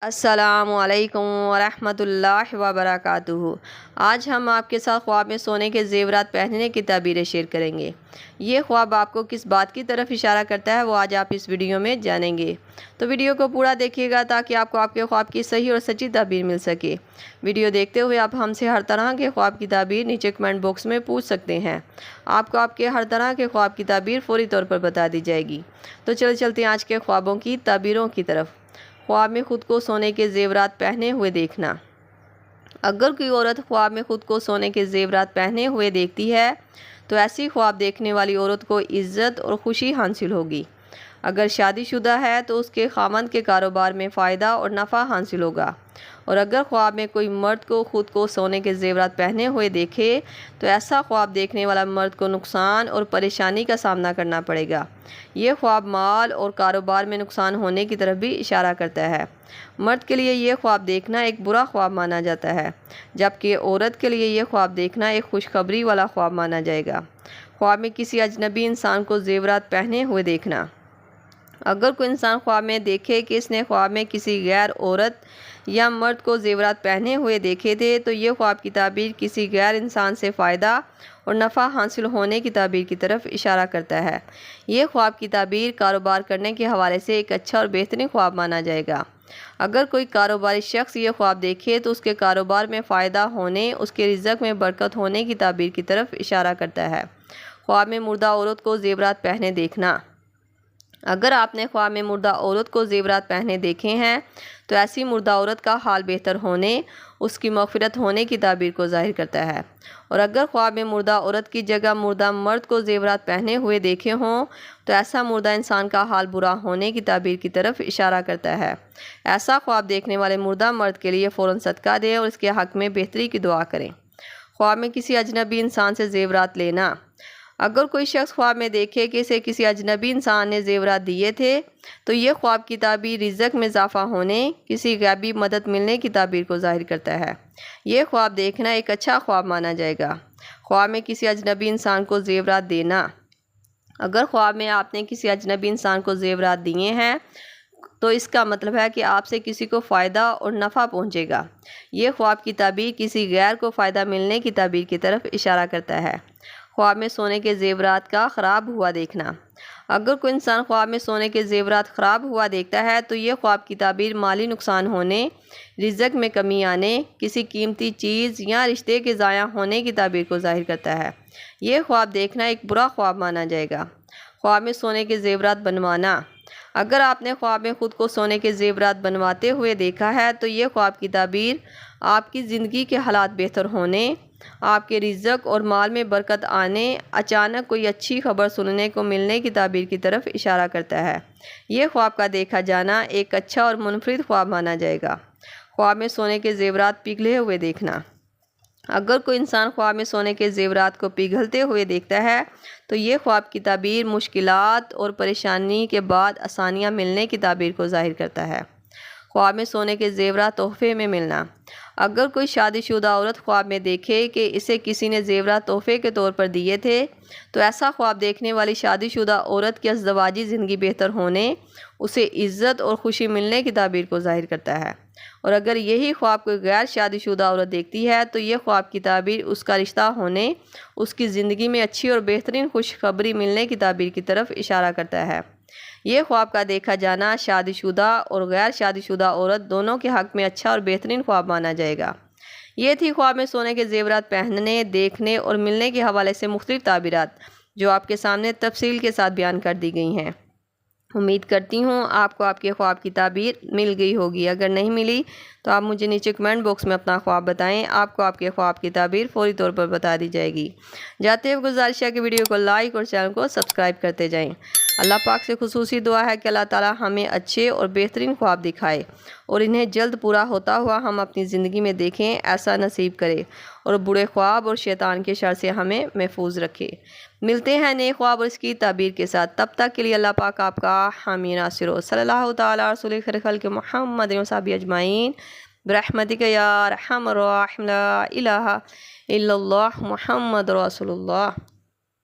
السلام علیکم ورحمۃ اللہ وبرکاتہ۔ آج ہم آپ کے ساتھ خواب میں سونے کے زیورات پہننے کی تعبیریں شیئر کریں گے۔ یہ خواب آپ کو کس بات کی طرف اشارہ کرتا ہے وہ آج آپ اس ویڈیو میں جانیں گے، تو ویڈیو کو پورا دیکھیے گا تاکہ آپ کو آپ کے خواب کی صحیح اور سچی تعبیر مل سکے۔ ویڈیو دیکھتے ہوئے آپ ہم سے ہر طرح کے خواب کی تعبیر نیچے کمنٹ باکس میں پوچھ سکتے ہیں۔ آپ کو آپ کے ہر طرح کے خواب کی تعبیر فوری طور پر بتا دی جائے گی۔ تو چلتے ہیں آج کے خوابوں کی تعبیروں کی طرف۔ خواب میں خود کو سونے کے زیورات پہنے ہوئے دیکھنا۔ اگر کوئی عورت خواب میں خود کو سونے کے زیورات پہنے ہوئے دیکھتی ہے تو ایسی خواب دیکھنے والی عورت کو عزت اور خوشی حاصل ہوگی۔ اگر شادی شدہ ہے تو اس کے خاوند کے کاروبار میں فائدہ اور نفع حاصل ہوگا، اور اگر خواب میں کوئی مرد کو خود کو سونے کے زیورات پہنے ہوئے دیکھے تو ایسا خواب دیکھنے والا مرد کو نقصان اور پریشانی کا سامنا کرنا پڑے گا۔ یہ خواب مال اور کاروبار میں نقصان ہونے کی طرف بھی اشارہ کرتا ہے۔ مرد کے لیے یہ خواب دیکھنا ایک برا خواب مانا جاتا ہے، جبکہ عورت کے لیے یہ خواب دیکھنا ایک خوشخبری والا خواب مانا جائے گا۔ خواب میں کسی اجنبی انسان کو زیورات پہنے ہوئے دیکھنا۔ اگر کوئی انسان خواب میں دیکھے کہ اس نے خواب میں کسی غیر عورت یا مرد کو زیورات پہنے ہوئے دیکھے تھے تو یہ خواب کی تعبیر کسی غیر انسان سے فائدہ اور نفع حاصل ہونے کی تعبیر کی طرف اشارہ کرتا ہے۔ یہ خواب کی تعبیر کاروبار کرنے کے حوالے سے ایک اچھا اور بہترین خواب مانا جائے گا۔ اگر کوئی کاروباری شخص یہ خواب دیکھے تو اس کے کاروبار میں فائدہ ہونے، اس کے رزق میں برکت ہونے کی تعبیر کی طرف اشارہ کرتا ہے۔ خواب میں مردہ عورت کو زیورات پہنے دیکھنا۔ اگر آپ نے خواب میں مردہ عورت کو زیورات پہنے دیکھے ہیں تو ایسی مردہ عورت کا حال بہتر ہونے، اس کی مغفرت ہونے کی تعبیر کو ظاہر کرتا ہے، اور اگر خواب میں مردہ عورت کی جگہ مردہ مرد کو زیورات پہنے ہوئے دیکھے ہوں تو ایسا مردہ انسان کا حال برا ہونے کی تعبیر کی طرف اشارہ کرتا ہے۔ ایسا خواب دیکھنے والے مردہ مرد کے لیے فوراً صدقہ دیں اور اس کے حق میں بہتری کی دعا کریں۔ خواب میں کسی اجنبی انسان سے زیورات لینا۔ اگر کوئی شخص خواب میں دیکھے کہ اسے کسی اجنبی انسان نے زیورات دیے تھے تو یہ خواب کی تعبیر رزق میں اضافہ ہونے، کسی غیبی مدد ملنے کی تعبیر کو ظاہر کرتا ہے۔ یہ خواب دیکھنا ایک اچھا خواب مانا جائے گا۔ خواب میں کسی اجنبی انسان کو زیورات دینا۔ اگر خواب میں آپ نے کسی اجنبی انسان کو زیورات دیے ہیں تو اس کا مطلب ہے کہ آپ سے کسی کو فائدہ اور نفع پہنچے گا۔ یہ خواب کی تعبیر کسی غیر کو فائدہ ملنے کی تعبیر کی طرف اشارہ کرتا ہے۔ خواب میں سونے کے زیورات کا خراب ہوا دیکھنا۔ اگر کوئی انسان خواب میں سونے کے زیورات خراب ہوا دیکھتا ہے تو یہ خواب کی تعبیر مالی نقصان ہونے، رزق میں کمی آنے، کسی قیمتی چیز یا رشتے کے ضائع ہونے کی تعبیر کو ظاہر کرتا ہے۔ یہ خواب دیکھنا ایک برا خواب مانا جائے گا۔ خواب میں سونے کے زیورات بنوانا۔ اگر آپ نے خواب میں خود کو سونے کے زیورات بنواتے ہوئے دیکھا ہے تو یہ خواب کی تعبیر آپ کی زندگی کے حالات بہتر ہونے، آپ کے رزق اور مال میں برکت آنے، اچانک کوئی اچھی خبر سننے کو ملنے کی تعبیر کی طرف اشارہ کرتا ہے۔ یہ خواب کا دیکھا جانا ایک اچھا اور منفرد خواب مانا جائے گا۔ خواب میں سونے کے زیورات پگھلے ہوئے دیکھنا۔ اگر کوئی انسان خواب میں سونے کے زیورات کو پگھلتے ہوئے دیکھتا ہے تو یہ خواب کی تعبیر مشکلات اور پریشانی کے بعد آسانیاں ملنے کی تعبیر کو ظاہر کرتا ہے۔ خواب میں سونے کے زیورات تحفے میں ملنا۔ اگر کوئی شادی شدہ عورت خواب میں دیکھے کہ اسے کسی نے زیورات تحفے کے طور پر دیے تھے تو ایسا خواب دیکھنے والی شادی شدہ عورت کی ازدواجی زندگی بہتر ہونے، اسے عزت اور خوشی ملنے کی تعبیر کو ظاہر کرتا ہے، اور اگر یہی خواب کوئی غیر شادی شدہ عورت دیکھتی ہے تو یہ خواب کی تعبیر اس کا رشتہ ہونے، اس کی زندگی میں اچھی اور بہترین خوشخبری ملنے کی تعبیر کی طرف اشارہ کرتا ہے۔ یہ خواب کا دیکھا جانا شادی شدہ اور غیر شادی شدہ عورت دونوں کے حق میں اچھا اور بہترین خواب مانا جائے گا۔ یہ تھی خواب میں سونے کے زیورات پہننے، دیکھنے اور ملنے کے حوالے سے مختلف تعبیرات جو آپ کے سامنے تفصیل کے ساتھ بیان کر دی گئی ہیں۔ امید کرتی ہوں آپ کو آپ کے خواب کی تعبیر مل گئی ہوگی۔ اگر نہیں ملی تو آپ مجھے نیچے کمنٹ باکس میں اپنا خواب بتائیں، آپ کو آپ کے خواب کی تعبیر فوری طور پر بتا دی جائے گی۔ جاتے ہوئے گزارش ہے کہ ویڈیو کو لائک اور چینل کو سبسکرائب کرتے جائیں۔ اللہ پاک سے خصوصی دعا ہے کہ اللہ تعالی ہمیں اچھے اور بہترین خواب دکھائے اور انہیں جلد پورا ہوتا ہوا ہم اپنی زندگی میں دیکھیں، ایسا نصیب کرے، اور برے خواب اور شیطان کے شر سے ہمیں محفوظ رکھے۔ ملتے ہیں نئے خواب اور اس کی تعبیر کے ساتھ، تب تک کے لیے اللہ پاک آپ کا حامی ناصر ہو۔ صلی اللہ تعالیٰ رسول خیر خلق محمد و صحبہ اجمعین برحمتک یا ارحم الراحمین، لا الہ الا اللہ محمد رسول اللہ۔